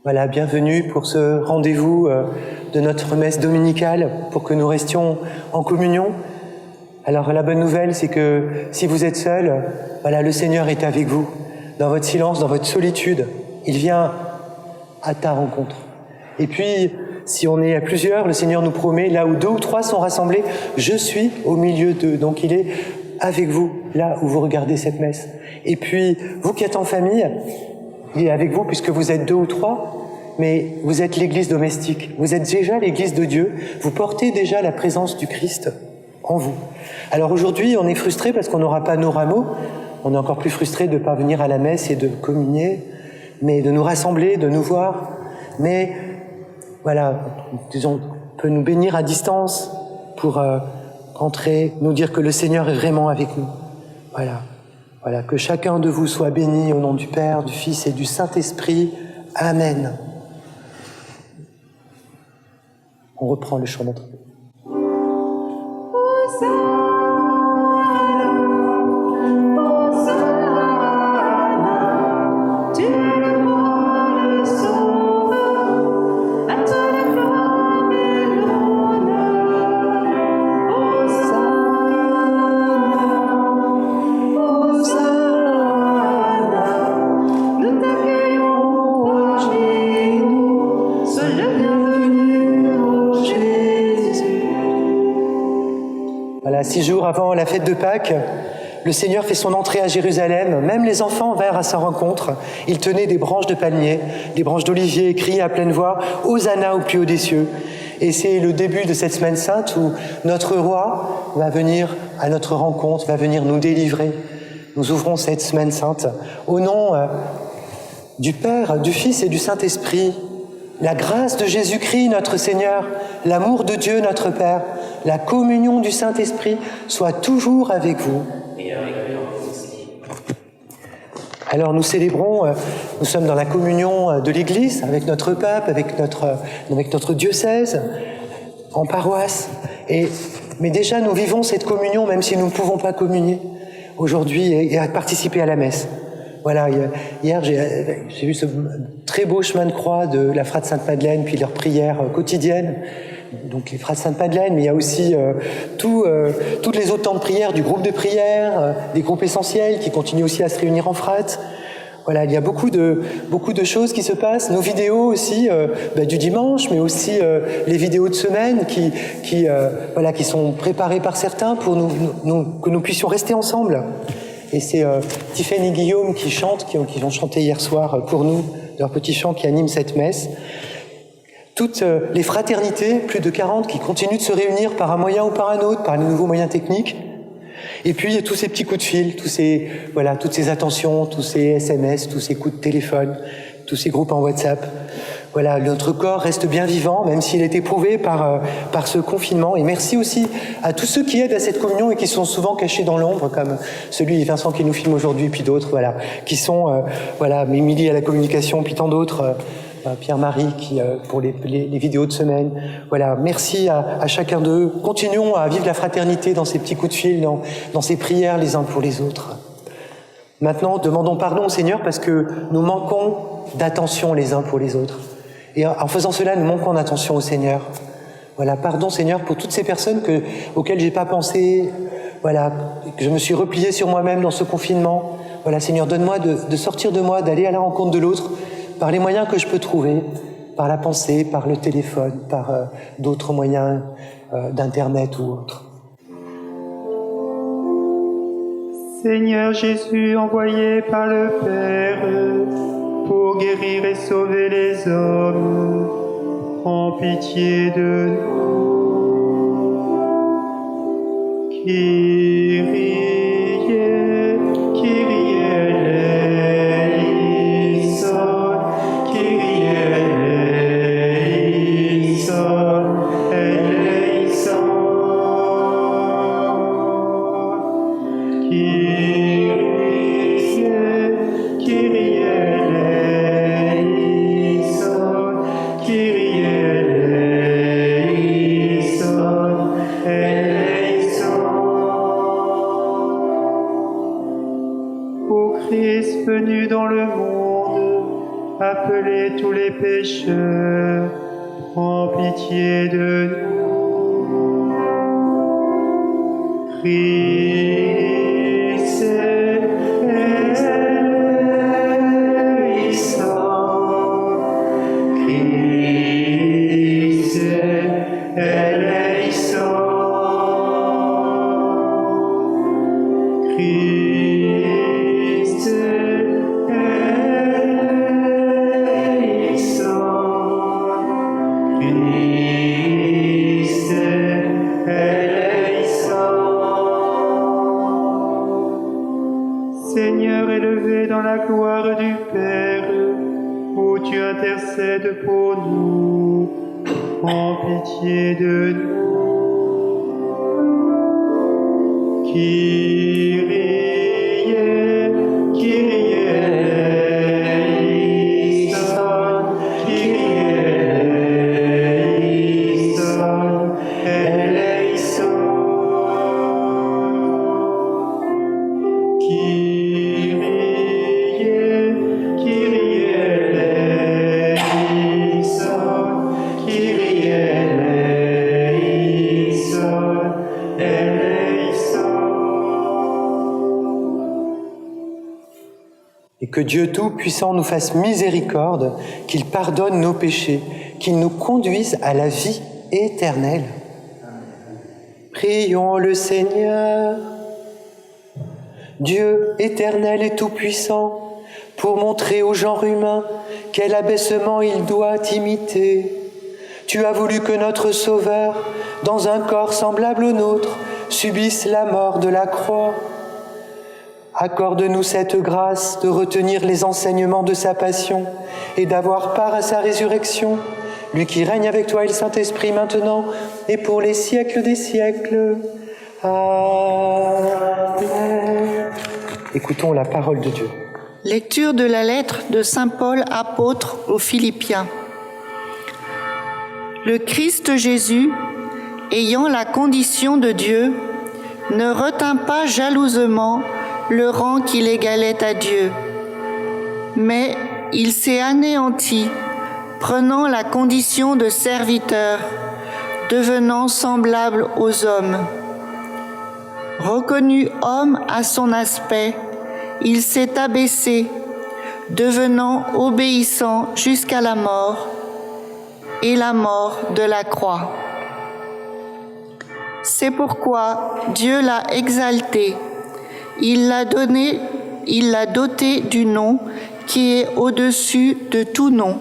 Voilà, bienvenue pour ce rendez-vous de notre messe dominicale, pour que nous restions en communion. Alors la bonne nouvelle, c'est que si vous êtes seul, voilà, le Seigneur est avec vous, dans votre silence, dans votre solitude. Il vient à ta rencontre. Et puis, si on est à plusieurs, le Seigneur nous promet, là où 2 ou 3 sont rassemblés, je suis au milieu d'eux. Donc il est avec vous, là où vous regardez cette messe. Et puis, vous qui êtes en famille, il est avec vous puisque vous êtes 2 ou 3, mais vous êtes l'église domestique. Vous êtes déjà l'église de Dieu. Vous portez déjà la présence du Christ en vous. Alors aujourd'hui, on est frustré parce qu'on n'aura pas nos rameaux. On est encore plus frustré de ne pas venir à la messe et de communier, mais de nous rassembler, de nous voir. Mais voilà, disons, on peut nous bénir à distance pour entrer, nous dire que le Seigneur est vraiment avec nous. Voilà. Voilà, que chacun de vous soit béni au nom du Père, du Fils et du Saint-Esprit. Amen. On reprend le chant d'entrée. Voilà, 6 jours avant la fête de Pâques, le Seigneur fait son entrée à Jérusalem. Même les enfants vinrent à sa rencontre. Ils tenaient des branches de palmier, des branches d'olivier et criaient à pleine voix « Hosanna au plus haut des cieux ». Et c'est le début de cette semaine sainte où notre roi va venir à notre rencontre, va venir nous délivrer. Nous ouvrons cette semaine sainte au nom du Père, du Fils et du Saint-Esprit. La grâce de Jésus-Christ, notre Seigneur, l'amour de Dieu, notre Père, la communion du Saint-Esprit soit toujours avec vous. Alors nous célébrons, nous sommes dans la communion de l'Église, avec notre pape, avec notre diocèse, en paroisse. Mais déjà nous vivons cette communion, même si nous ne pouvons pas communier aujourd'hui et à participer à la messe. Voilà, hier j'ai vu ce très beau chemin de croix de la Frate Sainte-Madeleine, puis leurs prières quotidiennes. Donc les Frères de Sainte-Madeleine, mais il y a aussi toutes les autres temps de prière du groupe de prière, des groupes essentiels qui continuent aussi à se réunir en frates. Voilà, il y a beaucoup de choses qui se passent. Nos vidéos aussi du dimanche, mais aussi les vidéos de semaine qui sont préparées par certains pour que nous puissions rester ensemble. Et c'est Tiffany et Guillaume qui ont chanté hier soir pour nous, leur petit chant qui anime cette messe. Toutes les fraternités, plus de 40, qui continuent de se réunir par un moyen ou par un autre, par les nouveaux moyens techniques. Et puis, il y a tous ces petits coups de fil, toutes ces attentions, tous ces SMS, tous ces coups de téléphone, tous ces groupes en WhatsApp. Voilà, notre corps reste bien vivant, même s'il est éprouvé par ce confinement. Et merci aussi à tous ceux qui aident à cette communion et qui sont souvent cachés dans l'ombre, comme celui Vincent qui nous filme aujourd'hui, puis d'autres, voilà, qui sont, Émilie à la communication, puis tant d'autres, Pierre-Marie qui pour les vidéos de semaine. Voilà, merci à chacun d'eux. Continuons à vivre la fraternité dans ces petits coups de fil, dans ces prières les uns pour les autres. Maintenant, demandons pardon au Seigneur parce que nous manquons d'attention les uns pour les autres. Et en faisant cela, nous manquons d'attention au Seigneur. Voilà, pardon Seigneur pour toutes ces personnes auxquelles j'ai pas pensé, voilà, que je me suis replié sur moi-même dans ce confinement. Voilà, Seigneur, donne-moi de sortir de moi, d'aller à la rencontre de l'autre par les moyens que je peux trouver, par la pensée, par le téléphone, par d'autres moyens d'Internet ou autres. Seigneur Jésus, envoyé par le Père pour guérir et sauver les hommes, prends pitié de nous. Kyrie, Kyrie eleison, Kyrie eleison, eleison. Kyrie, Kyrie eleison, Kyrie eleison, eleison. Ô Christ venu dans le monde, appelez tous les pécheurs, prends pitié de nous. Christ eleison, Christ eleison, Christ eleison, Christ eleison. Seigneur élevé dans la gloire du Père, où tu intercèdes pour nous, prends pitié de nous. Kyrie, Kyrie eleison, Kyrie eleison, eleison. Kyrie, Kyrie eleison, Kyrie eleison, eleison. Et que Dieu Tout-Puissant nous fasse miséricorde, qu'il pardonne nos péchés, qu'il nous conduise à la vie éternelle. Prions le Seigneur. Dieu éternel et tout-puissant, pour montrer au genre humain quel abaissement il doit imiter, tu as voulu que notre Sauveur, dans un corps semblable au nôtre, subisse la mort de la croix. Accorde-nous cette grâce de retenir les enseignements de sa passion et d'avoir part à sa résurrection, lui qui règne avec toi et le Saint-Esprit maintenant et pour les siècles des siècles. Amen. Écoutons la parole de Dieu. Lecture de la lettre de saint Paul apôtre aux Philippiens. Le Christ Jésus, ayant la condition de Dieu, ne retint pas jalousement le rang qui l'égalait à Dieu, mais il s'est anéanti, prenant la condition de serviteur, devenant semblable aux hommes. Reconnu homme à son aspect, il s'est abaissé, devenant obéissant jusqu'à la mort, et la mort de la croix. C'est pourquoi Dieu l'a exalté. Il l'a doté du nom qui est au-dessus de tout nom,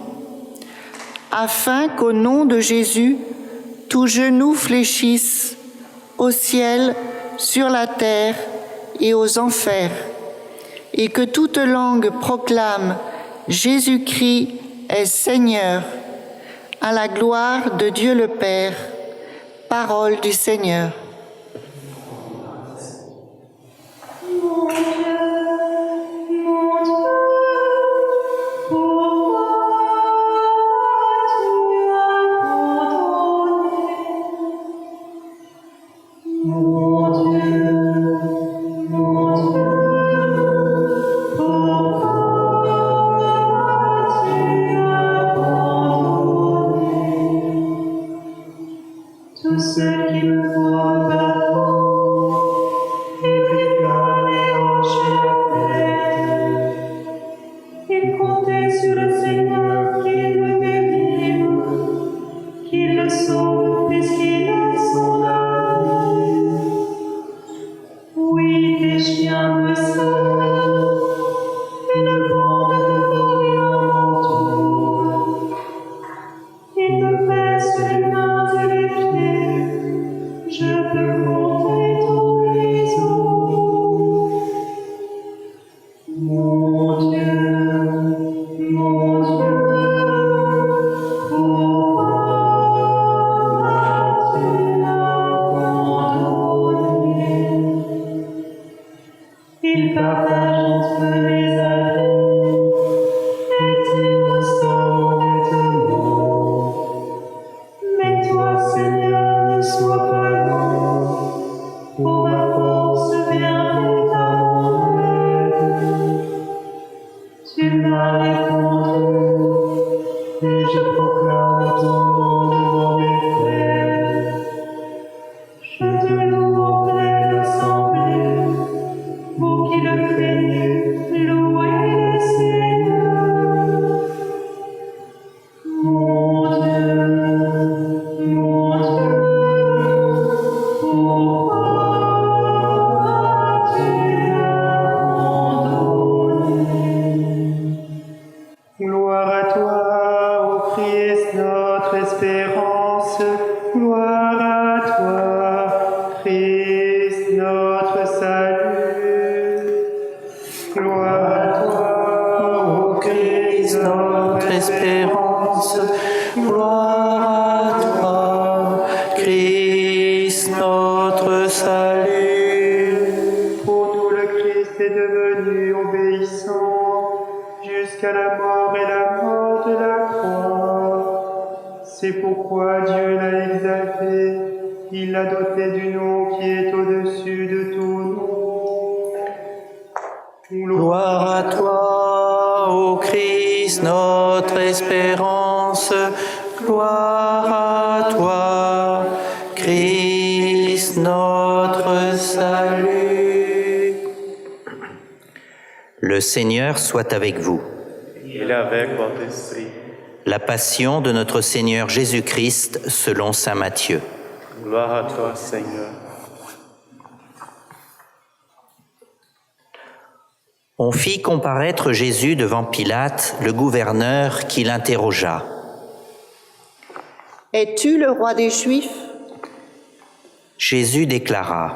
afin qu'au nom de Jésus, tout genou fléchisse au ciel, sur la terre et aux enfers, et que toute langue proclame Jésus-Christ est Seigneur, à la gloire de Dieu le Père. Parole du Seigneur. Mon Dieu, pourquoi tu abandonné? Il partage entre les amis et tu ressens vêtements. Mais toi, Seigneur, ne sois pas loin. Pour ma force vient à mon aide. Tu m'as répondu et je proclame ton nom devant mes frères. Je te loue en pleine assemblée. Vous qui le craignez, louez le Seigneur. Mon Dieu, pourquoi tu abandonné? Gloire à toi, ô Christ, notre espérance. Gloire à toi, Christ, notre salut. Gloire à toi, ô Christ, notre espérance. Gloire à toi, Christ, notre salut. Pour nous, le Christ est devenu obéissant jusqu'à la mort et la mort de la croix. C'est pourquoi Dieu l'a exalté. Il l'a doté du nom qui est au-dessus de tout nom. Gloire à toi, ô Christ, notre espérance. Gloire à toi, Christ, notre salut. Le Seigneur soit avec vous. Il est avec votre esprit. La passion de notre Seigneur Jésus-Christ selon saint Matthieu. Gloire à toi, Seigneur. On fit comparaître Jésus devant Pilate, le gouverneur, qui l'interrogea. « Es-tu le roi des Juifs ?» Jésus déclara.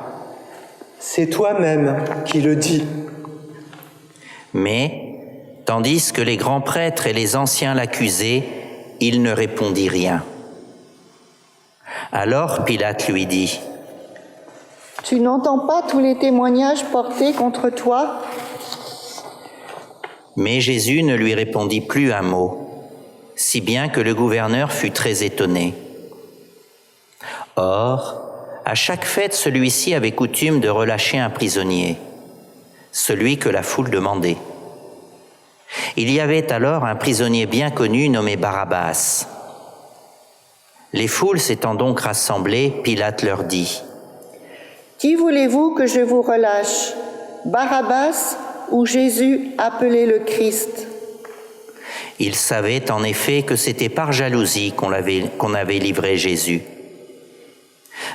C'est toi-même qui le dis. Mais, tandis que les grands prêtres et les anciens l'accusaient, il ne répondit rien. Alors Pilate lui dit. Tu n'entends pas tous les témoignages portés contre toi ? Mais Jésus ne lui répondit plus un mot, si bien que le gouverneur fut très étonné. Or, à chaque fête, celui-ci avait coutume de relâcher un prisonnier, celui que la foule demandait. Il y avait alors un prisonnier bien connu nommé Barabbas. Les foules s'étant donc rassemblées, Pilate leur dit. « Qui voulez-vous que je vous relâche ? Barabbas ou Jésus appelé le Christ ?» Il savait en effet que c'était par jalousie qu'on avait livré Jésus.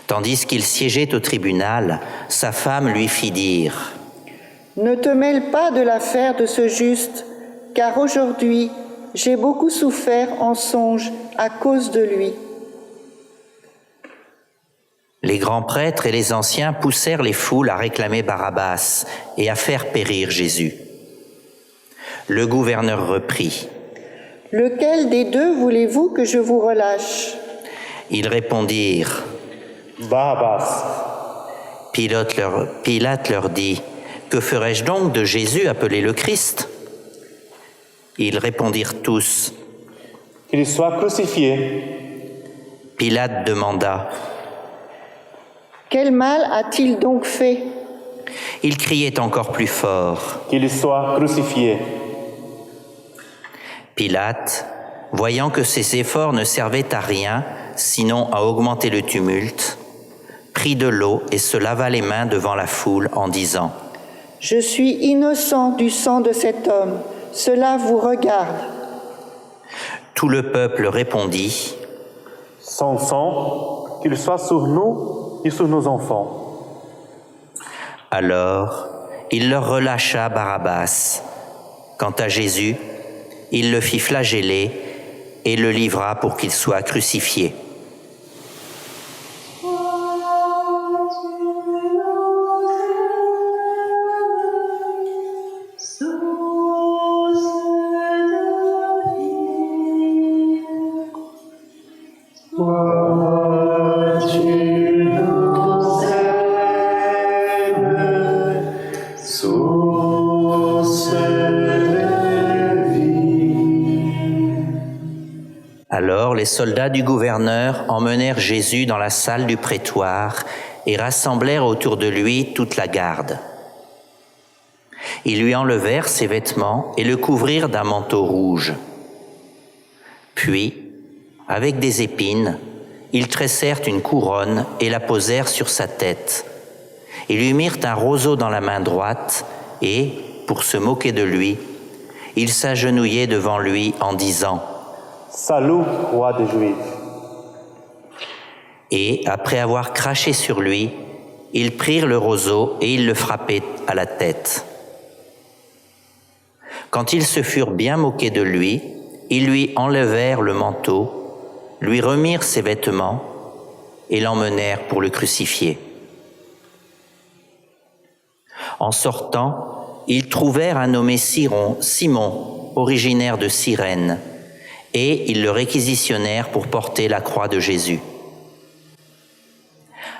Tandis qu'il siégeait au tribunal, sa femme lui fit dire « Ne te mêle pas de l'affaire de ce juste, car aujourd'hui j'ai beaucoup souffert en songe à cause de lui. » Les grands prêtres et les anciens poussèrent les foules à réclamer Barabbas et à faire périr Jésus. Le gouverneur reprit. « Lequel des deux voulez-vous que je vous relâche ?» Ils répondirent. Barabbas. Pilate leur dit. Que ferai-je donc de Jésus appelé le Christ ? Ils répondirent tous. Qu'il soit crucifié. Pilate demanda. Quel mal a-t-il donc fait ? Il criait encore plus fort. Qu'il soit crucifié. Pilate, voyant que ses efforts ne servaient à rien, sinon à augmenter le tumulte, prit de l'eau et se lava les mains devant la foule en disant « Je suis innocent du sang de cet homme, cela vous regarde. » Tout le peuple répondit « Son sang, qu'il soit sur nous et sur nos enfants. » Alors, il leur relâcha Barabbas. Quant à Jésus, il le fit flageller et le livra pour qu'il soit crucifié. So Alors les soldats du gouverneur emmenèrent Jésus dans la salle du prétoire et rassemblèrent autour de lui toute la garde. Ils lui enlevèrent ses vêtements et le couvrirent d'un manteau rouge. Puis, avec des épines, ils tressèrent une couronne et la posèrent sur sa tête. Ils lui mirent un roseau dans la main droite et, pour se moquer de lui, ils s'agenouillaient devant lui en disant « Salut, roi des Juifs !» Et, après avoir craché sur lui, ils prirent le roseau et ils le frappaient à la tête. Quand ils se furent bien moqués de lui, ils lui enlevèrent le manteau, lui remirent ses vêtements et l'emmenèrent pour le crucifier. En sortant, ils trouvèrent un nommé Simon, originaire de Cyrène, et ils le réquisitionnèrent pour porter la croix de Jésus.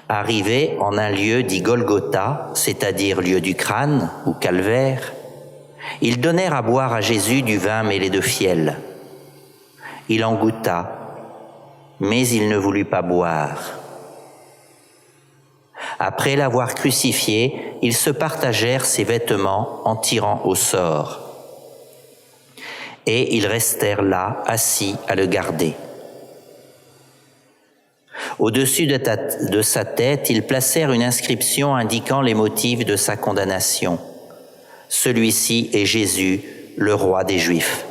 Arrivés en un lieu dit Golgotha, c'est-à-dire lieu du crâne ou calvaire, ils donnèrent à boire à Jésus du vin mêlé de fiel. Il en goûta, mais il ne voulut pas boire. Après l'avoir crucifié, ils se partagèrent ses vêtements en tirant au sort. Et ils restèrent là, assis, à le garder. Au-dessus de sa tête, ils placèrent une inscription indiquant les motifs de sa condamnation. Celui-ci est Jésus, le roi des Juifs.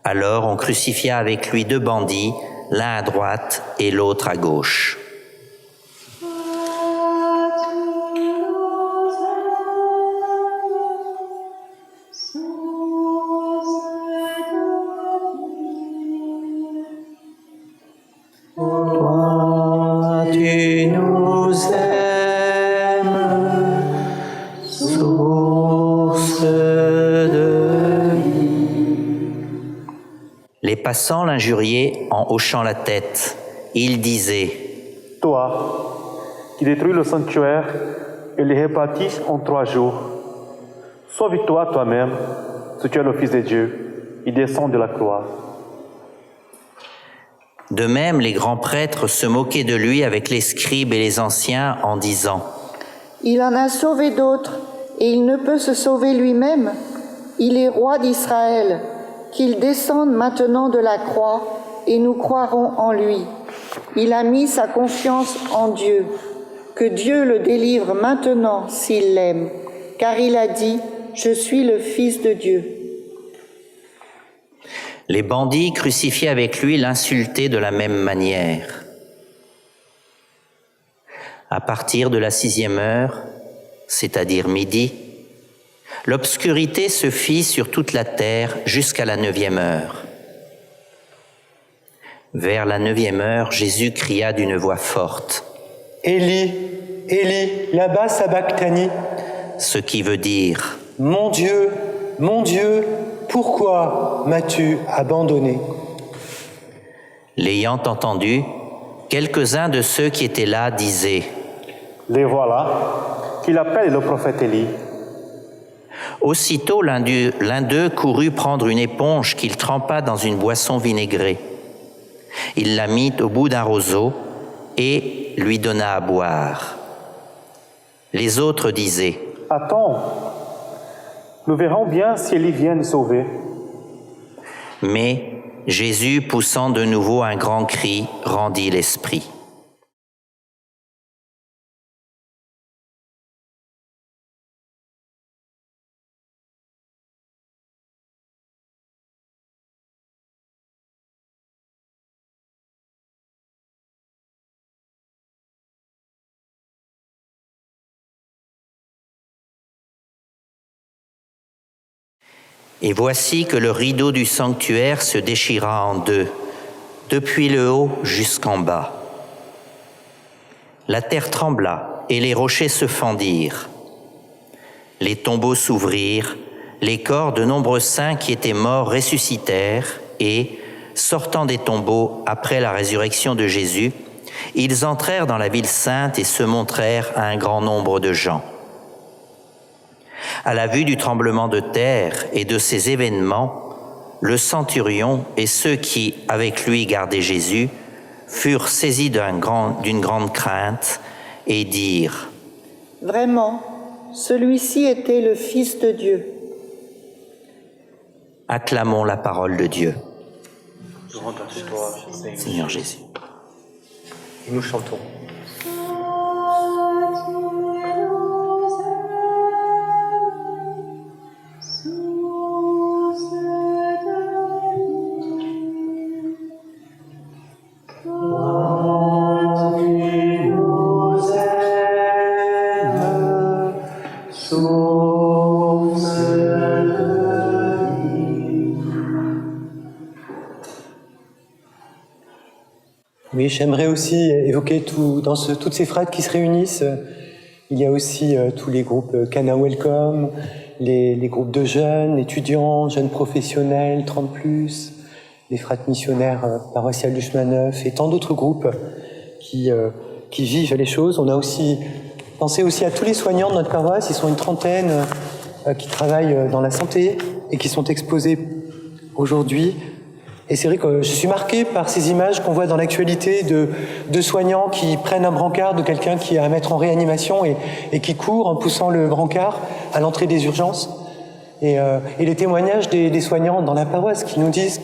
Alors on crucifia avec lui 2 bandits, l'un à droite et l'autre à gauche. Toi, tu nous aimes, source de vie. Les passants l'injuriaient en hochant la tête. Ils disaient « Toi, qui détruis le sanctuaire et les rebâtis en 3 jours, sauve-toi toi-même, si tu es le Fils de Dieu, et descends de la croix. » De même, les grands prêtres se moquaient de lui avec les scribes et les anciens en disant « Il en a sauvé d'autres, et il ne peut se sauver lui-même. Il est roi d'Israël. Qu'il descende maintenant de la croix, et nous croirons en lui. Il a mis sa confiance en Dieu. Que Dieu le délivre maintenant s'il l'aime, car il a dit « Je suis le Fils de Dieu ». Les bandits crucifiés avec lui l'insultaient de la même manière. À partir de la 6e heure, c'est-à-dire midi, l'obscurité se fit sur toute la terre jusqu'à la 9e heure. Vers la 9e heure, Jésus cria d'une voix forte « Élie, Élie, lama sabachthani » ce qui veut dire « Mon Dieu, pourquoi m'as-tu abandonné ?» L'ayant entendu, quelques-uns de ceux qui étaient là disaient « Les voilà, qu'il appelle le prophète Élie. » Aussitôt l'un d'eux courut prendre une éponge qu'il trempa dans une boisson vinaigrée. Il la mit au bout d'un roseau et lui donna à boire. Les autres disaient « Attends, nous verrons bien si Élie vient nous sauver. » Mais Jésus, poussant de nouveau un grand cri, rendit l'esprit. Et voici que le rideau du sanctuaire se déchira en 2, depuis le haut jusqu'en bas. La terre trembla et les rochers se fendirent. Les tombeaux s'ouvrirent, les corps de nombreux saints qui étaient morts ressuscitèrent et, sortant des tombeaux après la résurrection de Jésus, ils entrèrent dans la ville sainte et se montrèrent à un grand nombre de gens. À la vue du tremblement de terre et de ces événements, le centurion et ceux qui, avec lui, gardaient Jésus, furent saisis d'une grande crainte et dirent : Vraiment, celui-ci était le Fils de Dieu. Acclamons la parole de Dieu. Seigneur Jésus. Et nous chantons. Oui, j'aimerais aussi évoquer toutes ces frères qui se réunissent. Il y a aussi tous les groupes Cana Welcome, les groupes de jeunes, étudiants, jeunes professionnels, 30+, les frères missionnaires paroissiales du chemin neuf et tant d'autres groupes qui vivent les choses. On a aussi pensé aussi à tous les soignants de notre paroisse. Ils sont une trentaine qui travaillent dans la santé et qui sont exposés aujourd'hui. Et c'est vrai que je suis marqué par ces images qu'on voit dans l'actualité de soignants qui prennent un brancard de quelqu'un qui est à mettre en réanimation et qui court en poussant le brancard à l'entrée des urgences. Et les témoignages des soignants dans la paroisse qui nous disent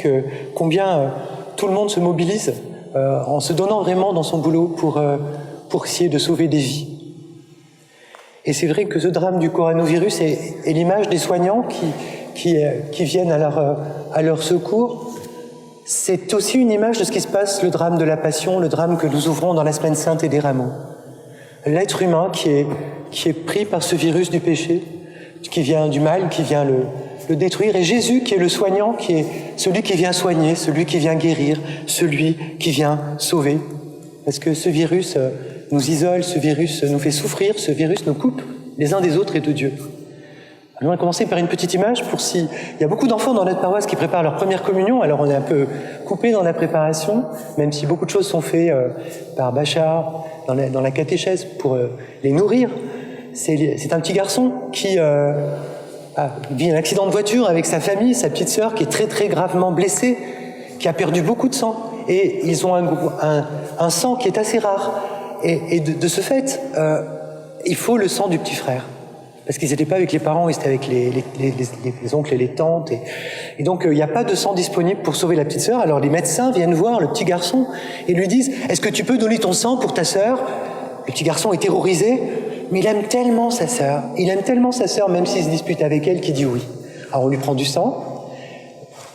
combien tout le monde se mobilise en se donnant vraiment dans son boulot pour essayer de sauver des vies. Et c'est vrai que ce drame du coronavirus est l'image des soignants qui viennent à leur secours. C'est aussi une image de ce qui se passe, le drame de la Passion, le drame que nous ouvrons dans la Semaine Sainte et des Rameaux. L'être humain qui est pris par ce virus du péché, qui vient du mal, qui vient le détruire, et Jésus qui est le soignant, qui est celui qui vient soigner, celui qui vient guérir, celui qui vient sauver. Parce que ce virus nous isole, ce virus nous fait souffrir, ce virus nous coupe les uns des autres et de Dieu. Alors on va commencer par une petite image il y a beaucoup d'enfants dans notre paroisse qui préparent leur première communion, alors on est un peu coupé dans la préparation, même si beaucoup de choses sont faites par Bachar dans la catéchèse pour les nourrir. C'est un petit garçon qui vit un accident de voiture avec sa famille, sa petite sœur qui est très très gravement blessée, qui a perdu beaucoup de sang, et ils ont un sang qui est assez rare. Et de ce fait, il faut le sang du petit frère. Parce qu'ils n'étaient pas avec les parents, ils étaient avec les oncles et les tantes. Et donc, il n'y a pas de sang disponible pour sauver la petite sœur. Alors, les médecins viennent voir le petit garçon et lui disent « Est-ce que tu peux donner ton sang pour ta sœur ?» Le petit garçon est terrorisé, mais il aime tellement sa sœur. Il aime tellement sa sœur, même s'il se dispute avec elle, qu'il dit oui. Alors, on lui prend du sang.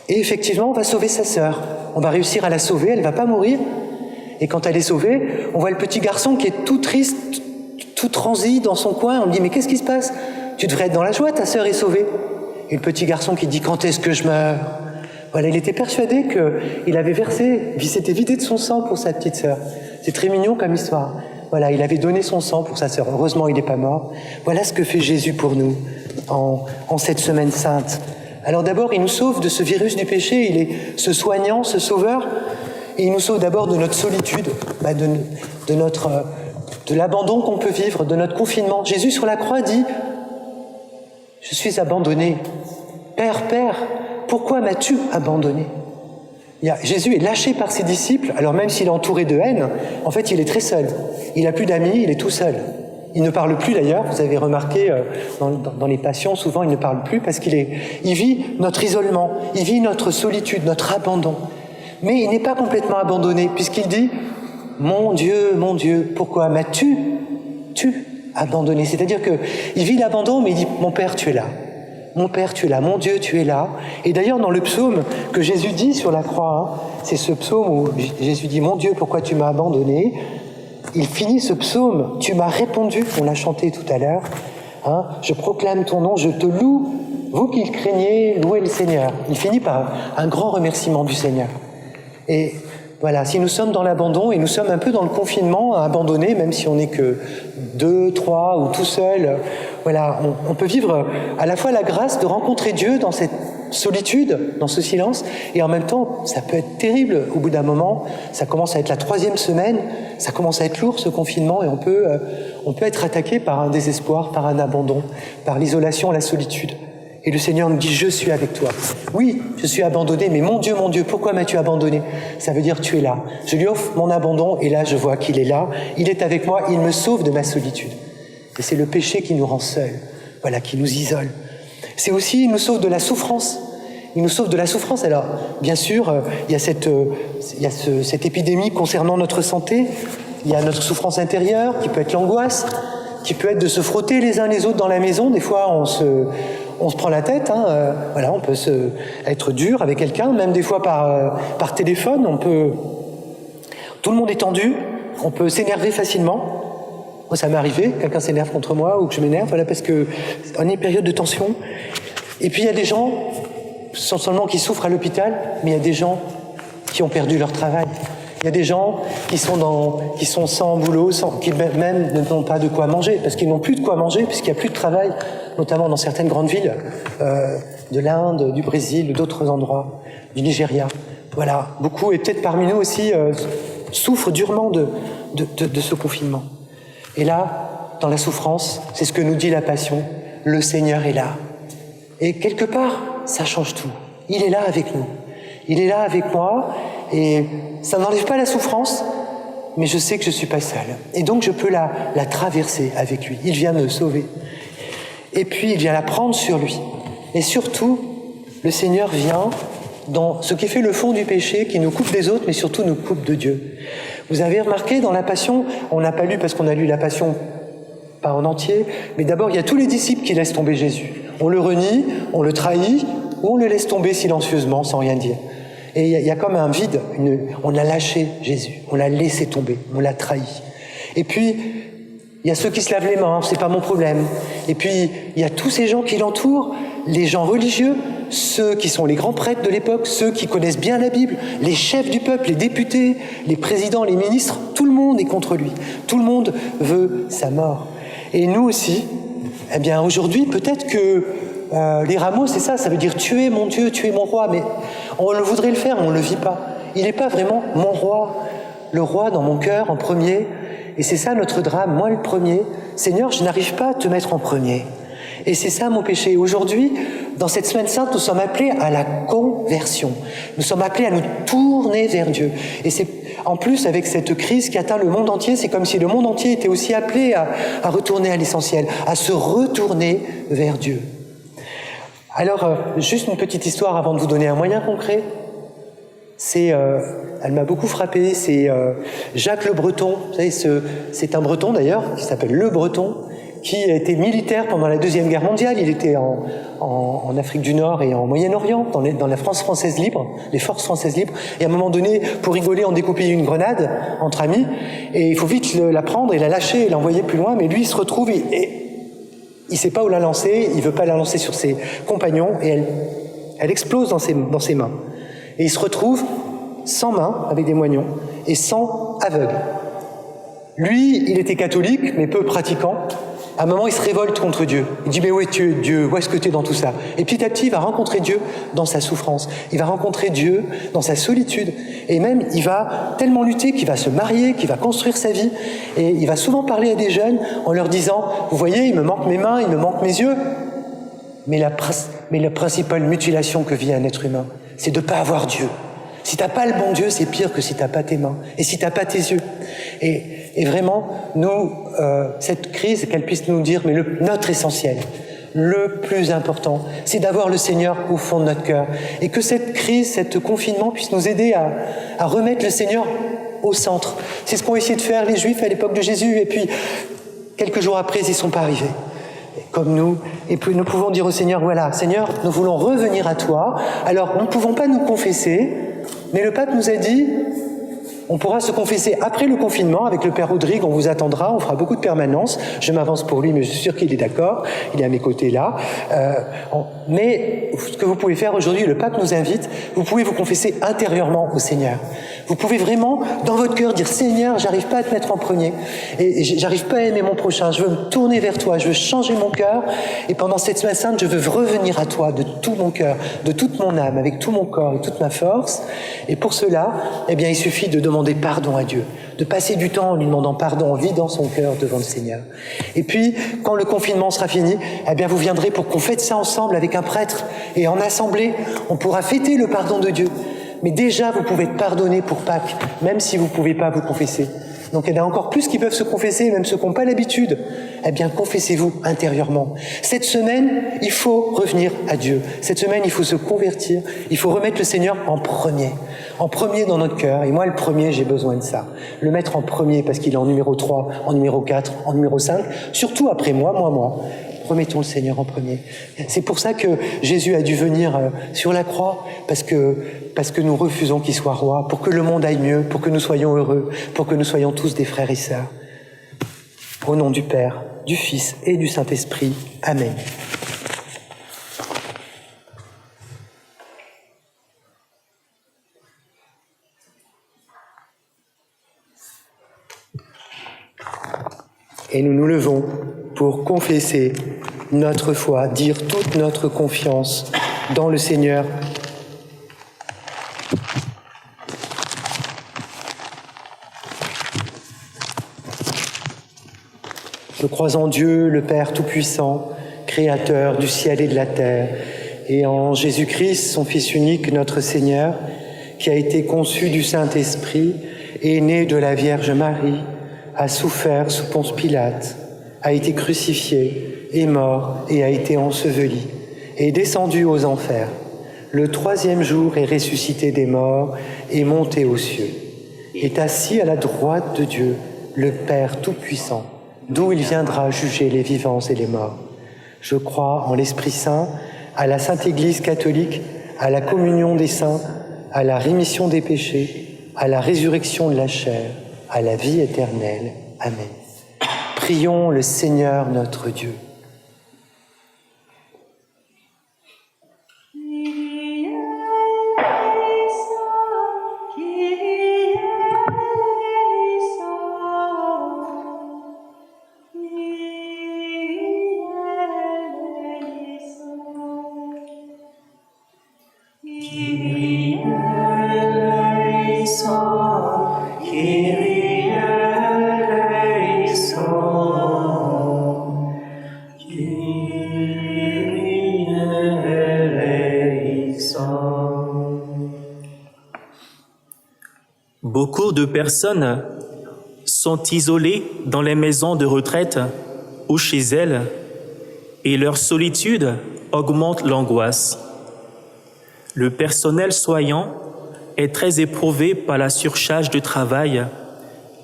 Et effectivement, on va sauver sa sœur. On va réussir à la sauver, elle ne va pas mourir. Et quand elle est sauvée, on voit le petit garçon qui est tout triste, tout transi dans son coin. On lui dit « Mais qu'est-ce qui se passe ? Tu devrais être dans la joie, ta sœur est sauvée. » Et le petit garçon qui dit « Quand est-ce que je meurs ?» Voilà, il était persuadé qu'il s'était vidé de son sang pour sa petite sœur. C'est très mignon comme histoire. Voilà, il avait donné son sang pour sa sœur. Heureusement, il n'est pas mort. Voilà ce que fait Jésus pour nous en cette semaine sainte. Alors d'abord, il nous sauve de ce virus du péché. Il est ce soignant, ce sauveur. Et il nous sauve d'abord de notre solitude, de l'abandon qu'on peut vivre, de notre confinement. Jésus sur la croix dit « Je suis abandonné. Père, Père, pourquoi m'as-tu abandonné ?» Jésus est lâché par ses disciples, alors même s'il est entouré de haine, en fait il est très seul. Il n'a plus d'amis, il est tout seul. Il ne parle plus d'ailleurs, vous avez remarqué dans les passions, souvent il ne parle plus parce qu'il vit notre isolement, il vit notre solitude, notre abandon. Mais il n'est pas complètement abandonné puisqu'il dit « Mon Dieu, pourquoi m'as-tu abandonné ?» C'est-à-dire qu'il vit l'abandon, mais il dit « Mon Père, tu es là. Mon Père, tu es là. Mon Dieu, tu es là. » Et d'ailleurs, dans le psaume que Jésus dit sur la croix, c'est ce psaume où Jésus dit « Mon Dieu, pourquoi tu m'as abandonné ?» Il finit ce psaume « Tu m'as répondu », on l'a chanté tout à l'heure. Je proclame ton nom, je te loue. Vous qui le craignez, louez le Seigneur. Il finit par un grand remerciement du Seigneur. Et voilà, si nous sommes dans l'abandon et nous sommes un peu dans le confinement, abandonnés, même si on n'est que 2, 3 ou tout seul, voilà, on peut vivre à la fois la grâce de rencontrer Dieu dans cette solitude, dans ce silence, et en même temps, ça peut être terrible au bout d'un moment. Ça commence à être la 3e semaine, ça commence à être lourd ce confinement, et on peut être attaqué par un désespoir, par un abandon, par l'isolation, la solitude. Et le Seigneur nous dit, je suis avec toi. Oui, je suis abandonné, mais mon Dieu, pourquoi m'as-tu abandonné? Ça veut dire, tu es là. Je lui offre mon abandon, et là, je vois qu'il est là. Il est avec moi, il me sauve de ma solitude. Et c'est le péché qui nous rend seuls, voilà, qui nous isole. C'est aussi, il nous sauve de la souffrance. Il nous sauve de la souffrance. Alors, bien sûr, il y a cette épidémie concernant notre santé. Il y a notre souffrance intérieure, qui peut être l'angoisse, qui peut être de se frotter les uns les autres dans la maison. Des fois, on se prend la tête. Voilà, on peut être dur avec quelqu'un, même des fois par téléphone. Tout le monde est tendu. On peut s'énerver facilement. Moi, ça m'est arrivé, quelqu'un s'énerve contre moi ou que je m'énerve, voilà, parce qu'on est en période de tension. Et puis il y a des gens, sans seulement qui souffrent à l'hôpital, mais il y a des gens qui ont perdu leur travail. Il y a des gens qui sont sans boulot, qui même n'ont pas de quoi manger, parce qu'ils n'ont plus de quoi manger, puisqu'il n'y a plus de travail, notamment dans certaines grandes villes de l'Inde, du Brésil, d'autres endroits, du Nigeria. Voilà, beaucoup, et peut-être parmi nous aussi, souffrent durement de ce confinement. Et là, dans la souffrance, c'est ce que nous dit la Passion, le Seigneur est là. Et quelque part, ça change tout. Il est là avec nous. Il est là avec moi, et ça n'enlève pas la souffrance, mais je sais que je ne suis pas seul. Et donc je peux la traverser avec lui. Il vient me sauver. Et puis il vient la prendre sur lui. Et surtout, le Seigneur vient dans ce qui fait le fond du péché, qui nous coupe des autres, mais surtout nous coupe de Dieu. Vous avez remarqué dans la Passion, on n'a pas lu parce qu'on a lu la Passion pas en entier, mais d'abord il y a tous les disciples qui laissent tomber Jésus. On le renie, on le trahit, ou on le laisse tomber silencieusement sans rien dire. Et il y a comme un vide, on a lâché Jésus, on l'a laissé tomber, on l'a trahi. Et puis, il y a ceux qui se lavent les mains, c'est pas mon problème. Et puis, il y a tous ces gens qui l'entourent, les gens religieux, ceux qui sont les grands prêtres de l'époque, ceux qui connaissent bien la Bible, les chefs du peuple, les députés, les présidents, les ministres, tout le monde est contre lui. Tout le monde veut sa mort. Et nous aussi, eh bien aujourd'hui, peut-être que les rameaux, c'est ça, ça veut dire tu es mon Dieu, tu es mon roi, mais on le voudrait le faire, mais on ne le vit pas. Il n'est pas vraiment mon roi, le roi dans mon cœur en premier. Et c'est ça notre drame, moi le premier. Seigneur, je n'arrive pas à te mettre en premier. Et c'est ça mon péché. Aujourd'hui, dans cette semaine sainte, nous sommes appelés à la conversion. Nous sommes appelés à nous tourner vers Dieu. Et c'est en plus avec cette crise qui atteint le monde entier, c'est comme si le monde entier était aussi appelé à retourner à l'essentiel, à se retourner vers Dieu. Alors, juste une petite histoire avant de vous donner un moyen concret. Elle m'a beaucoup frappé, c'est Jacques Le Breton. Vous savez, c'est un Breton d'ailleurs, qui s'appelle Le Breton, qui a été militaire pendant la Deuxième Guerre mondiale. Il était en Afrique du Nord et en Moyen-Orient, dans la France française libre, les forces françaises libres. Et à un moment donné, pour rigoler, on découpait une grenade entre amis, et il faut vite la prendre et la lâcher et l'envoyer plus loin. Mais lui, il se retrouve et il ne sait pas où la lancer, il ne veut pas la lancer sur ses compagnons, et elle explose dans ses mains. Et il se retrouve sans main, avec des moignons, et sans aveugle. Lui, il était catholique, mais peu pratiquant. À un moment, il se révolte contre Dieu. Il dit, mais où es-tu, Dieu? Où est-ce que tu es dans tout ça? Et petit à petit, il va rencontrer Dieu dans sa souffrance. Il va rencontrer Dieu dans sa solitude. Et même, il va tellement lutter qu'il va se marier, qu'il va construire sa vie. Et il va souvent parler à des jeunes en leur disant, vous voyez, il me manque mes mains, il me manque mes yeux. Mais la principale mutilation que vit un être humain, c'est de ne pas avoir Dieu. Si tu n'as pas le bon Dieu, c'est pire que si tu n'as pas tes mains. Et si tu n'as pas tes yeux. Et vraiment, nous, cette crise, qu'elle puisse nous dire, mais notre essentiel, le plus important, c'est d'avoir le Seigneur au fond de notre cœur. Et que cette crise, ce confinement puisse nous aider à remettre le Seigneur au centre. C'est ce qu'ont essayé de faire les Juifs à l'époque de Jésus. Et puis, quelques jours après, ils n'y sont pas arrivés. Comme nous. Et puis, nous pouvons dire au Seigneur, voilà, Seigneur, nous voulons revenir à toi. Alors, nous ne pouvons pas nous confesser, mais le pape nous a dit, on pourra se confesser après le confinement avec le Père Rodrigue, on vous attendra, on fera beaucoup de permanence. Je m'avance pour lui, mais je suis sûr qu'il est d'accord, il est à mes côtés là. Mais ce que vous pouvez faire aujourd'hui, le pape nous invite, vous pouvez vous confesser intérieurement au Seigneur. Vous pouvez vraiment, dans votre cœur, dire « Seigneur, j'arrive pas à te mettre en premier, et j'arrive pas à aimer mon prochain, je veux me tourner vers toi, je veux changer mon cœur, et pendant cette semaine sainte, je veux revenir à toi de tout mon cœur, de toute mon âme, avec tout mon corps et toute ma force. » Et pour cela, eh bien, il suffit de demander demander pardon à Dieu, de passer du temps en lui demandant pardon, en vidant son cœur devant le Seigneur. Et puis, quand le confinement sera fini, eh bien, vous viendrez pour qu'on fête ça ensemble avec un prêtre. Et en assemblée, on pourra fêter le pardon de Dieu. Mais déjà, vous pouvez être pardonné pour Pâques, même si vous ne pouvez pas vous confesser. Donc il y en a encore plus qui peuvent se confesser, même ceux qui n'ont pas l'habitude. Eh bien, confessez-vous intérieurement. Cette semaine, il faut revenir à Dieu. Cette semaine, il faut se convertir. Il faut remettre le Seigneur en premier dans notre cœur. Et moi, le premier, j'ai besoin de ça. Le mettre en premier parce qu'il est en numéro 3, en numéro 4, en numéro 5. Surtout après moi. Remettons le Seigneur en premier. C'est pour ça que Jésus a dû venir sur la croix, parce que nous refusons qu'il soit roi, pour que le monde aille mieux, pour que nous soyons heureux, pour que nous soyons tous des frères et sœurs. Au nom du Père, du Fils et du Saint-Esprit. Amen. Et nous nous levons pour confesser notre foi, dire toute notre confiance dans le Seigneur. Je crois en Dieu, le Père Tout-Puissant, Créateur du ciel et de la terre, et en Jésus-Christ, son Fils unique, notre Seigneur, qui a été conçu du Saint-Esprit, est né de la Vierge Marie, a souffert sous Ponce Pilate, a été crucifié, est mort et a été enseveli, est descendu aux enfers. Le 3e jour est ressuscité des morts et monté aux cieux, est assis à la droite de Dieu, le Père Tout-Puissant, d'où il viendra juger les vivants et les morts. Je crois en l'Esprit Saint, à la Sainte Église catholique, à la communion des saints, à la rémission des péchés, à la résurrection de la chair, à la vie éternelle. Amen. Prions le Seigneur notre Dieu. Beaucoup de personnes sont isolées dans les maisons de retraite ou chez elles et leur solitude augmente l'angoisse. Le personnel soignant est très éprouvé par la surcharge de travail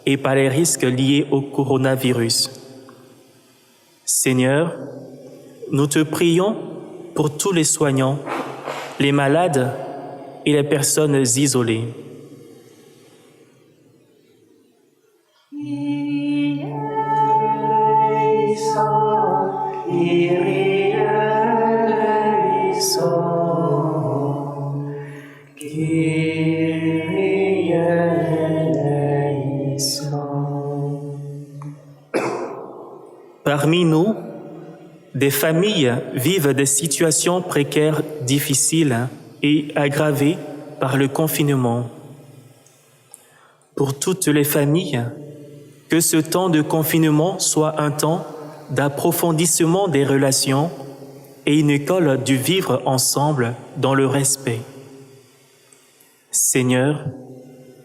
et par les risques liés au coronavirus. Seigneur, nous te prions pour tous les soignants, les malades et les personnes isolées. Parmi nous, des familles vivent des situations précaires difficiles et aggravées par le confinement. Pour toutes les familles, que ce temps de confinement soit un temps d'approfondissement des relations et une école du vivre ensemble dans le respect. Seigneur,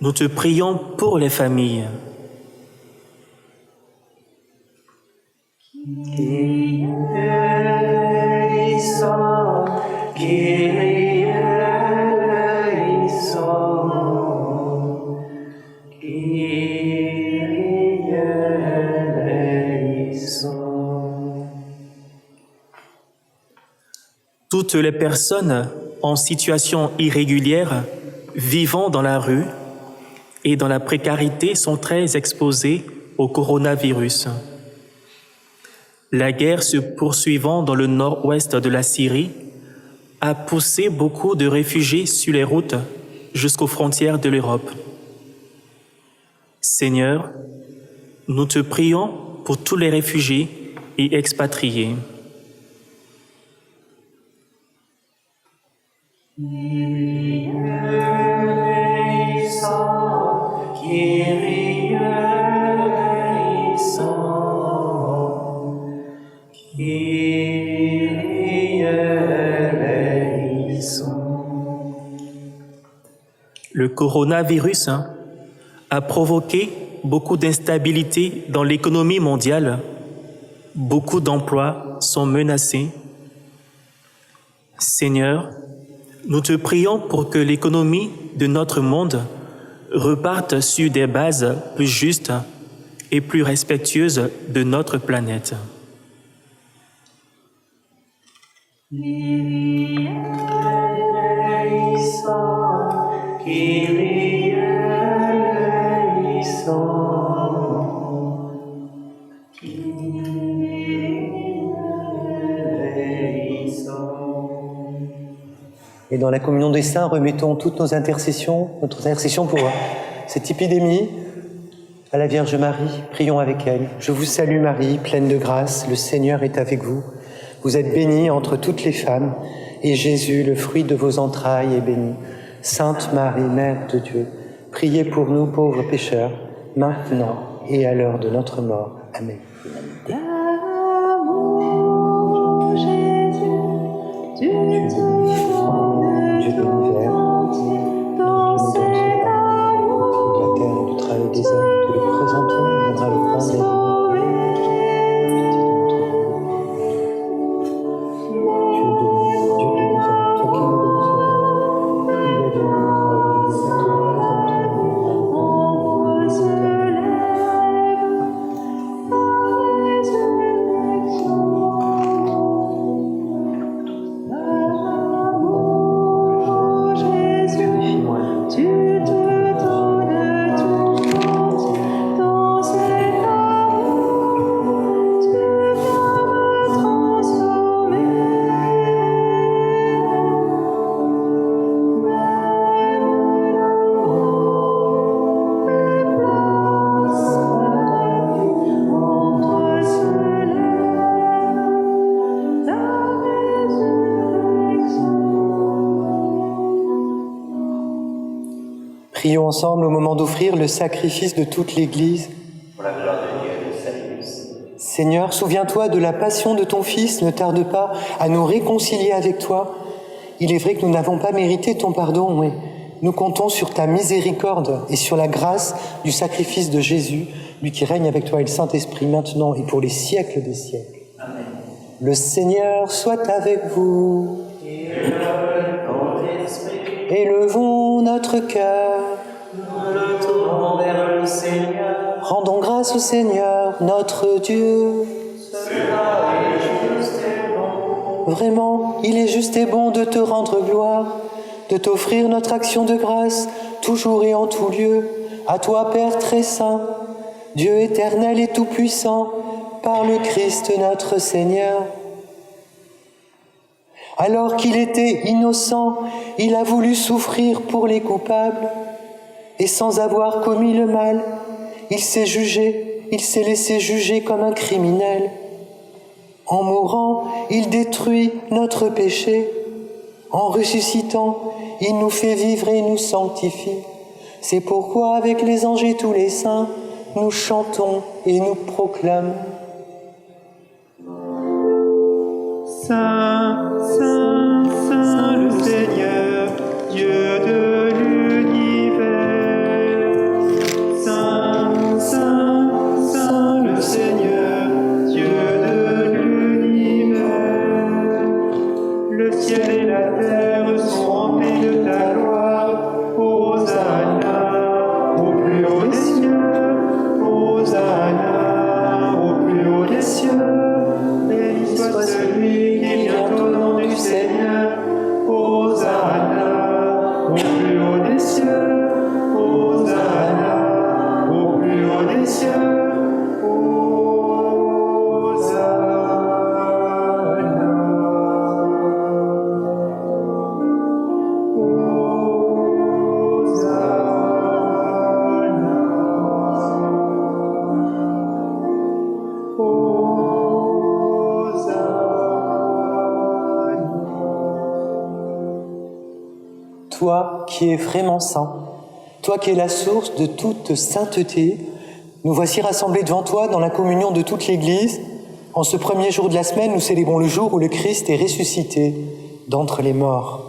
nous te prions pour les familles. Toutes les personnes en situation irrégulière vivant dans la rue et dans la précarité sont très exposées au coronavirus. La guerre se poursuivant dans le nord-ouest de la Syrie a poussé beaucoup de réfugiés sur les routes jusqu'aux frontières de l'Europe. Seigneur, nous te prions pour tous les réfugiés et expatriés. le coronavirus a provoqué beaucoup d'instabilité dans l'économie mondiale. Beaucoup d'emplois sont menacés. Seigneur, nous te prions pour que l'économie de notre monde reparte sur des bases plus justes et plus respectueuses de notre planète. Et dans la communion des saints, remettons toutes nos intercessions, notre intercession pour cette épidémie à la Vierge Marie. Prions avec elle. Je vous salue Marie, pleine de grâce, le Seigneur est avec vous. Vous êtes bénie entre toutes les femmes, et Jésus, le fruit de vos entrailles, est béni. Sainte Marie, Mère de Dieu, priez pour nous pauvres pécheurs, maintenant et à l'heure de notre mort. Amen. Dieu de l'univers, dans cet amour, de la terre et du travail des hommes, te le présentons, viendra le pain des Prions ensemble au moment d'offrir le sacrifice de toute l'Église. Pour la gloire de Dieu et du salut. Seigneur, souviens-toi de la passion de ton Fils, ne tarde pas à nous réconcilier avec toi. Il est vrai que nous n'avons pas mérité ton pardon, mais nous comptons sur ta miséricorde et sur la grâce du sacrifice de Jésus, lui qui règne avec toi et le Saint-Esprit maintenant et pour les siècles des siècles. Amen. Le Seigneur soit avec vous. Élevons notre cœur. Nous le tournons vers le Seigneur. Rendons grâce au Seigneur, notre Dieu. Cela est juste et bon. Vraiment, il est juste et bon de te rendre gloire, de t'offrir notre action de grâce, toujours et en tout lieu. À toi, Père très saint, Dieu éternel et tout-puissant, par le Christ notre Seigneur. Alors qu'il était innocent, il a voulu souffrir pour les coupables, et sans avoir commis le mal, il s'est laissé juger comme un criminel. En mourant, il détruit notre péché. En ressuscitant, il nous fait vivre et nous sanctifie. C'est pourquoi, avec les anges et tous les saints, nous chantons et nous proclamons. Saint, Saint, Saint le Seigneur, Dieu de l'univers. Saint, Saint, Saint le Seigneur, Dieu de l'univers. Le ciel et la terre sont remplis de ta gloire. Hosanna au plus haut des cieux. Hosanna au plus haut des cieux. Béni soit celui qui vient au nom du Seigneur. Hosanna au plus haut des cieux. Hosanna au plus haut des cieux. Toi qui es vraiment saint, toi qui es la source de toute sainteté, nous voici rassemblés devant toi dans la communion de toute l'Église. En ce premier jour de la semaine, nous célébrons le jour où le Christ est ressuscité d'entre les morts.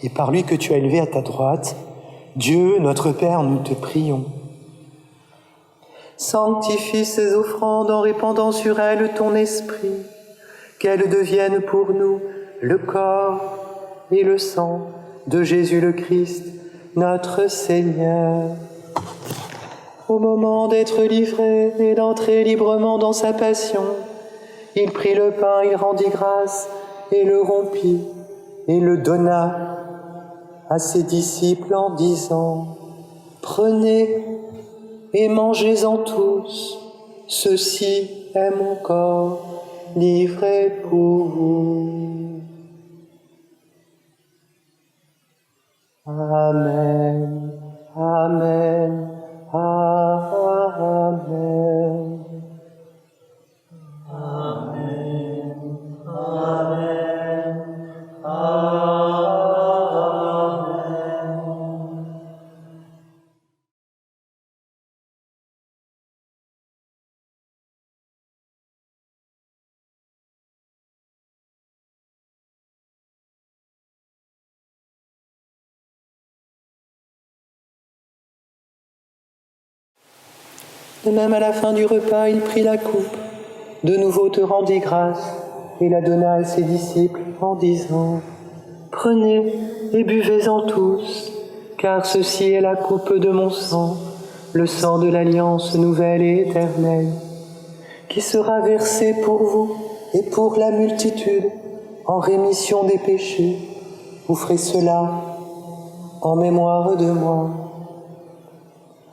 Et par lui que tu as élevé à ta droite, Dieu, notre Père, nous te prions. Sanctifie ces offrandes en répandant sur elles ton esprit, qu'elles deviennent pour nous le corps et le sang de Jésus le Christ, notre Seigneur. Au moment d'être livré et d'entrer librement dans sa passion, il prit le pain, il rendit grâce et le rompit et le donna à ses disciples en disant : Prenez et mangez-en tous, ceci est mon corps livré pour vous. Amen, amen, amen. De même, à la fin du repas, il prit la coupe, de nouveau te rendit grâce, et la donna à ses disciples en disant : Prenez et buvez-en tous, car ceci est la coupe de mon sang, le sang de l'alliance nouvelle et éternelle, qui sera versé pour vous et pour la multitude en rémission des péchés. Vous ferez cela en mémoire de moi.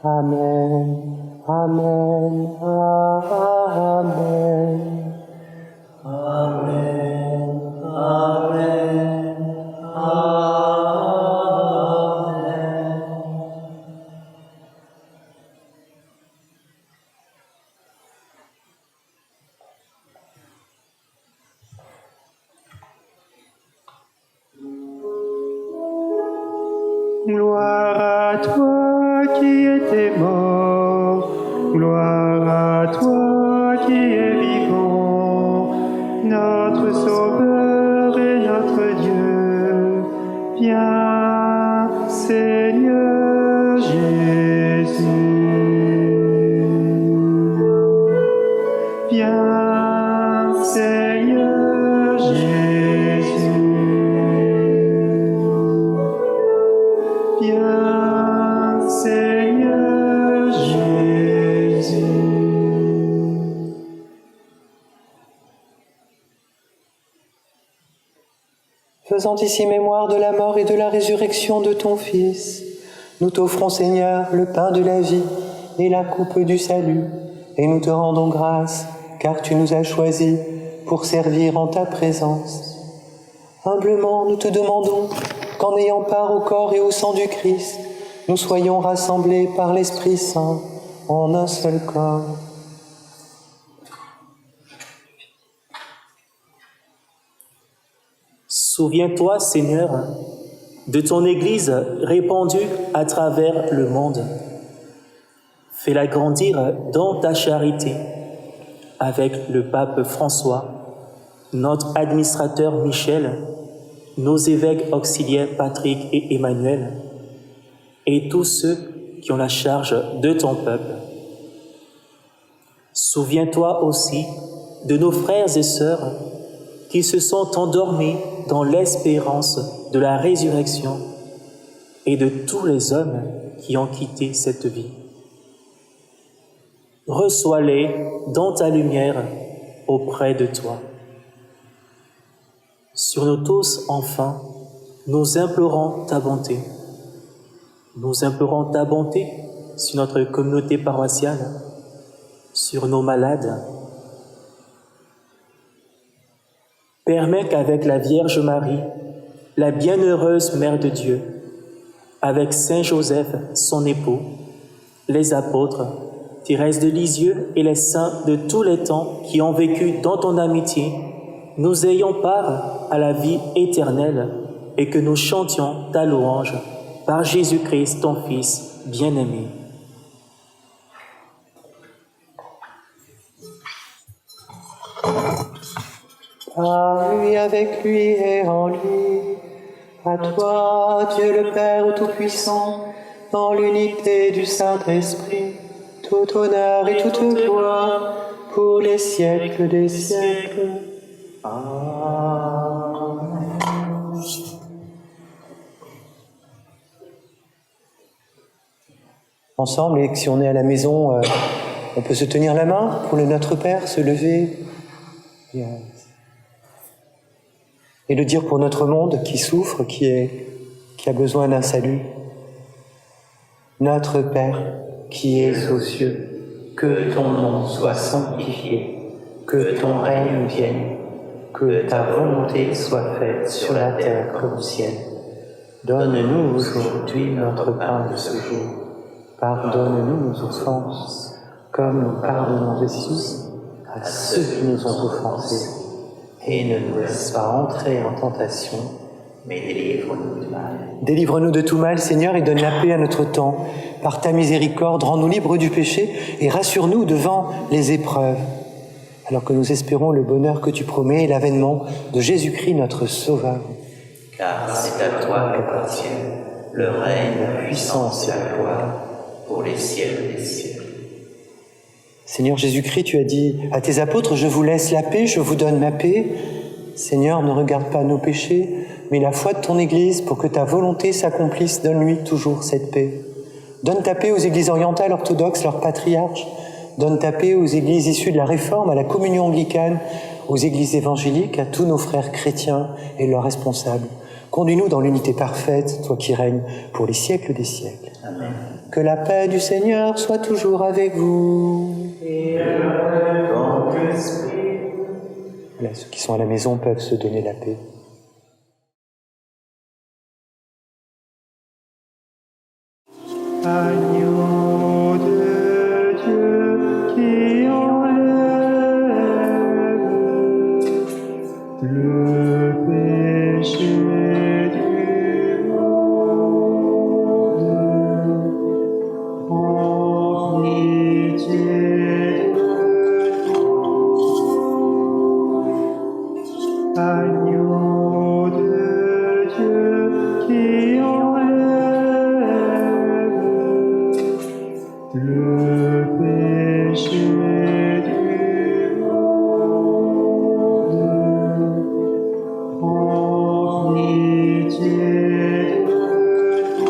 Amen. Amen, amen, amen, amen, amen. Gloire à toi qui étais mort, gloire à toi qui es vivant, notre Sauveur et notre Dieu. Viens, Seigneur Jésus. Viens, Seigneur Jésus. Viens, Seigneur Jésus. Faisant ici mémoire de la mort et de la résurrection de ton Fils, nous t'offrons, Seigneur, le pain de la vie et la coupe du salut, et nous te rendons grâce, car tu nous as choisis pour servir en ta présence. Humblement, nous te demandons qu'en ayant part au corps et au sang du Christ, nous soyons rassemblés par l'Esprit Saint en un seul corps. Souviens-toi, Seigneur, de ton Église répandue à travers le monde. Fais-la grandir dans ta charité, avec le pape François, notre administrateur Michel, nos évêques auxiliaires Patrick et Emmanuel, et tous ceux qui ont la charge de ton peuple. Souviens-toi aussi de nos frères et sœurs qui se sont endormis dans l'espérance de la résurrection et de tous les hommes qui ont quitté cette vie. Reçois-les dans ta lumière auprès de toi. Sur nous tous, enfin, nous implorons ta bonté. Nous implorons ta bonté sur notre communauté paroissiale, sur nos malades. Permets qu'avec la Vierge Marie, la bienheureuse Mère de Dieu, avec Saint Joseph, son époux, les apôtres, Thérèse de Lisieux et les saints de tous les temps qui ont vécu dans ton amitié, nous ayons part à la vie éternelle et que nous chantions ta louange par Jésus-Christ, ton Fils bien-aimé. Par lui, avec lui et en lui, à toi, Dieu le Père Tout-Puissant, dans l'unité du Saint-Esprit, tout honneur et toute gloire pour les siècles des siècles. Amen. Ensemble, et si on est à la maison, on peut se tenir la main pour le Notre Père, se lever et le dire pour notre monde qui souffre, qui a besoin d'un salut. Notre Père, qui es aux cieux, que ton nom soit sanctifié, que ton règne vienne, que ta volonté soit faite sur la terre comme au ciel. Donne-nous aujourd'hui notre pain de ce jour. Pardonne-nous nos offenses, comme nous pardonnons aussi à ceux qui nous ont offensés. Et ne nous laisse pas entrer en tentation, mais délivre-nous du mal. Délivre-nous de tout mal, Seigneur, et donne la paix à notre temps. Par ta miséricorde, rends-nous libres du péché et rassure-nous devant les épreuves. Alors que nous espérons le bonheur que tu promets et l'avènement de Jésus-Christ, notre Sauveur. Car c'est à toi qu'appartiennent le règne, la puissance et la gloire pour les siècles des siècles. Seigneur Jésus-Christ, tu as dit à tes apôtres, je vous laisse la paix, je vous donne ma paix. Seigneur, ne regarde pas nos péchés, mais la foi de ton Église pour que ta volonté s'accomplisse. Donne-lui toujours cette paix. Donne ta paix aux églises orientales orthodoxes, leurs patriarches. Donne ta paix aux églises issues de la Réforme, à la communion anglicane, aux églises évangéliques, à tous nos frères chrétiens et leurs responsables. Conduis-nous dans l'unité parfaite, toi qui règnes pour les siècles des siècles. Amen. Que la paix du Seigneur soit toujours avec vous. Et avec ton esprit. Voilà, ceux qui sont à la maison peuvent se donner la paix. Agneau de Dieu qui enlève le péché du monde, en pitié de nous. Agneau de Dieu qui enlève le péché du monde, en pitié de nous.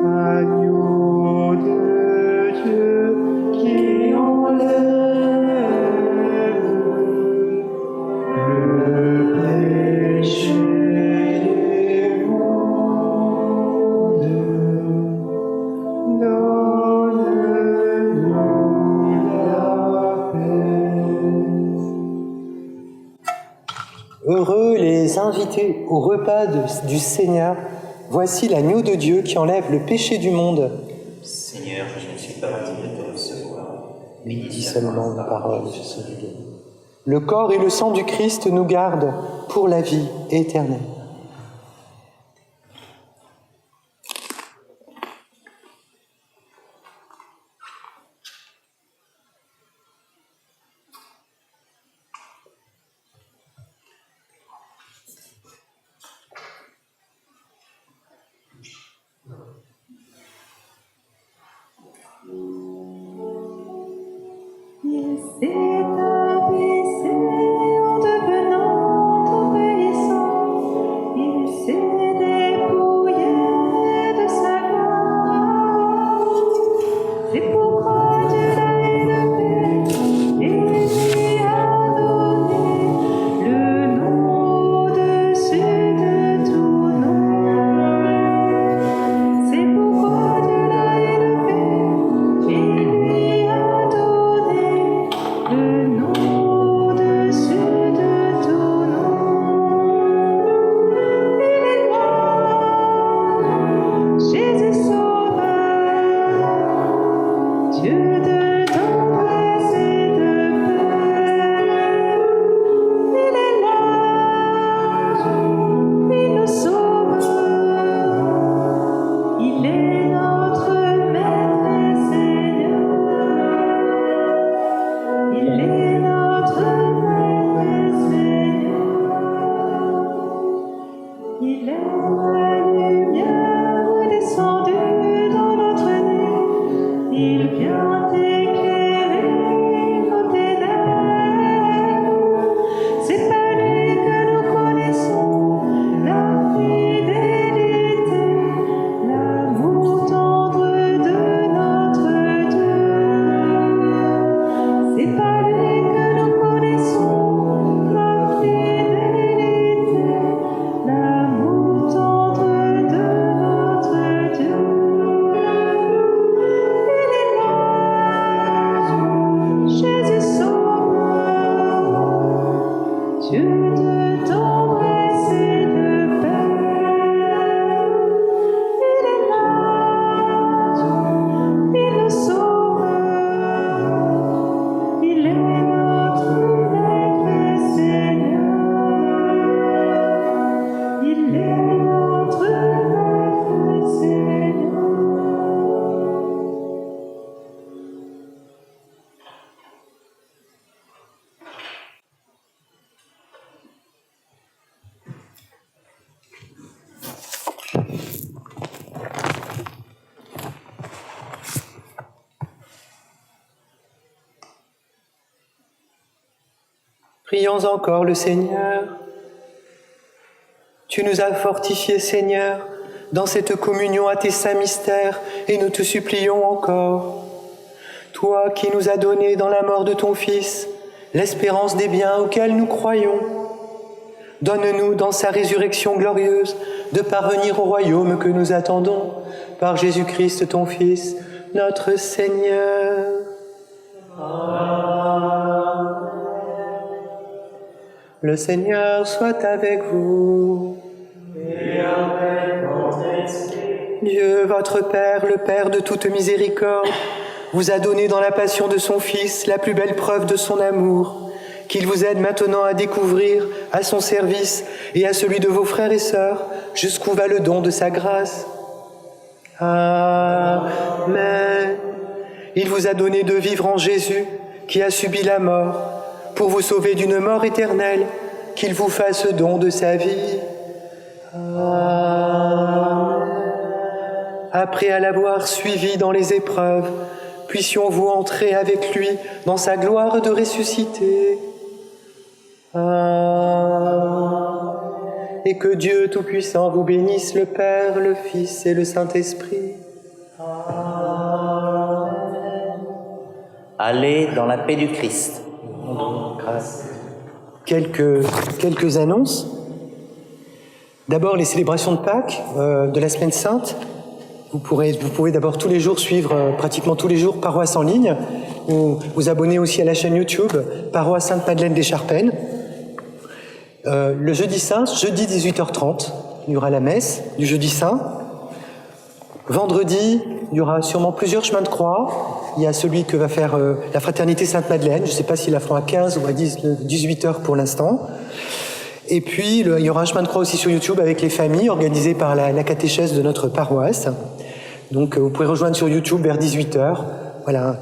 Agneau de Dieu qui enlève le péché du monde. Donne-nous la paix. Heureux les invités au repas du Seigneur. Voici l'agneau de Dieu qui enlève le péché du monde. Seigneur, je ne suis pas digne de te recevoir, mais Dis seulement une parole, je serai guéri. Le corps et le sang du Christ nous gardent pour la vie éternelle. Il s'est abaissé en devenant obéissant Prions encore le Seigneur. Tu nous as fortifiés, Seigneur, dans cette communion à tes saints mystères, et nous te supplions encore. Toi qui nous as donné dans la mort de ton Fils l'espérance des biens auxquels nous croyons, donne-nous dans sa résurrection glorieuse de parvenir au royaume que nous attendons par Jésus-Christ ton Fils, notre Seigneur. Amen. Le Seigneur soit avec vous. Et avec votre esprit. Dieu, votre Père, le Père de toute miséricorde, vous a donné dans la passion de son Fils la plus belle preuve de son amour, qu'il vous aide maintenant à découvrir à son service et à celui de vos frères et sœurs jusqu'où va le don de sa grâce. Amen. Il vous a donné de vivre en Jésus, qui a subi la mort, pour vous sauver d'une mort éternelle, qu'il vous fasse don de sa vie. Amen. Après à l'avoir suivi dans les épreuves, puissions-vous entrer avec lui dans sa gloire de ressuscité. Amen. Et que Dieu Tout-Puissant vous bénisse, le Père, le Fils et le Saint-Esprit. Amen. Allez dans la paix du Christ. Grâce. Quelques annonces. D'abord, les célébrations de Pâques, de la Semaine Sainte. Vous pouvez d'abord tous les jours suivre, pratiquement tous les jours, Paroisse en ligne. Vous abonner aussi à la chaîne YouTube Paroisse Sainte-Madeleine des Charpennes. Le jeudi saint, jeudi 18h30, il y aura la messe du jeudi saint. Vendredi, il y aura sûrement plusieurs chemins de croix. Il y a celui que va faire la Fraternité Sainte-Madeleine. Je ne sais pas s'ils la feront à 15 ou à 18 heures pour l'instant. Et puis, il y aura un chemin de croix aussi sur YouTube avec les familles, organisé par la catéchèse de notre paroisse. Donc, vous pouvez rejoindre sur YouTube vers 18h. Voilà.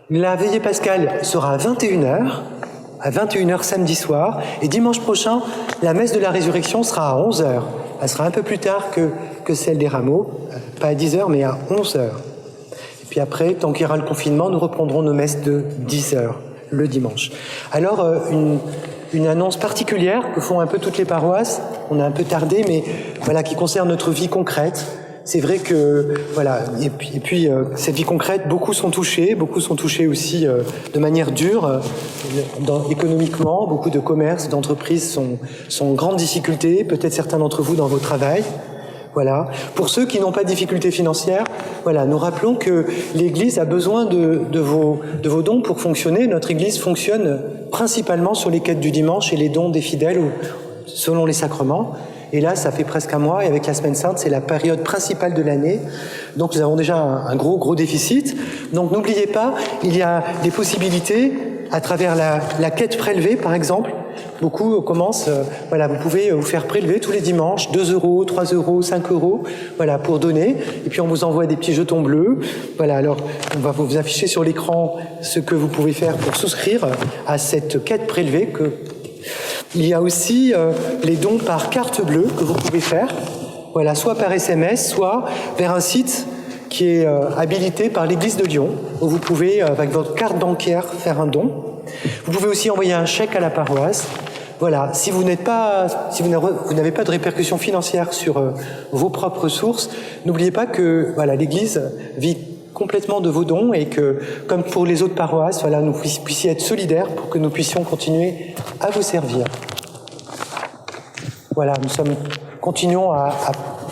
La veillée pascale sera à 21h. À 21h samedi soir. Et dimanche prochain, la messe de la résurrection sera à 11h. Elle sera un peu plus tard que celle des rameaux. Pas à 10h, mais à 11h. Et puis après, tant qu'il y aura le confinement, nous reprendrons nos messes de 10h le dimanche. Alors, une annonce particulière que font un peu toutes les paroisses, on a un peu tardé, mais voilà, qui concerne notre vie concrète. C'est vrai que, voilà, et puis cette vie concrète, beaucoup sont touchés aussi de manière dure, économiquement, beaucoup de commerces, d'entreprises sont en grande difficulté, peut-être certains d'entre vous dans vos travails. Voilà. Pour ceux qui n'ont pas de difficultés financières, voilà, nous rappelons que l'Église a besoin de vos dons pour fonctionner. Notre Église fonctionne principalement sur les quêtes du dimanche et les dons des fidèles selon les sacrements. Et là, ça fait presque un mois, et avec la Semaine Sainte, c'est la période principale de l'année. Donc nous avons déjà un gros déficit. Donc n'oubliez pas, il y a des possibilités à travers la quête prélevée, par exemple. Beaucoup commencent, voilà, vous pouvez vous faire prélever tous les dimanches 2 €, 3 €, 5 €, voilà, pour donner. Et puis on vous envoie des petits jetons bleus. Voilà, alors on va vous afficher sur l'écran ce que vous pouvez faire pour souscrire à cette quête prélevée. Il y a aussi les dons par carte bleue que vous pouvez faire, voilà, soit par SMS, soit vers un site qui est habilité par l'Église de Lyon, où vous pouvez, avec votre carte bancaire, faire un don. Vous pouvez aussi envoyer un chèque à la paroisse. Voilà, si vous n'avez pas de répercussions financières sur vos propres ressources, n'oubliez pas que voilà, l'Église vit complètement de vos dons et que, comme pour les autres paroisses, voilà, nous puissions être solidaires pour que nous puissions continuer à vous servir. Voilà, continuons à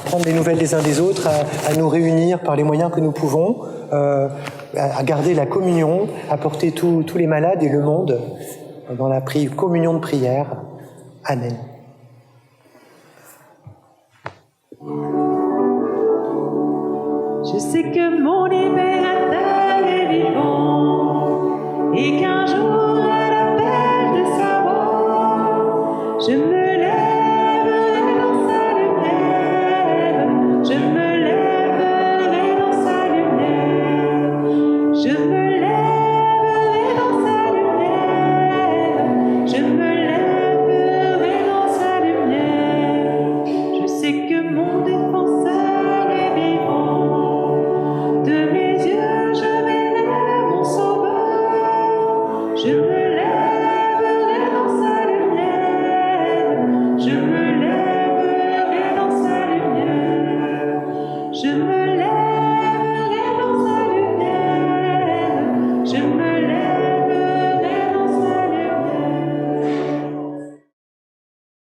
prendre des nouvelles les uns des autres, à nous réunir par les moyens que nous pouvons, à garder la communion, à porter tous les malades et le monde dans la communion de prière. Amen. Je sais que mon libérateur est vivant et qu'un jour à l'appel de sa voix, je me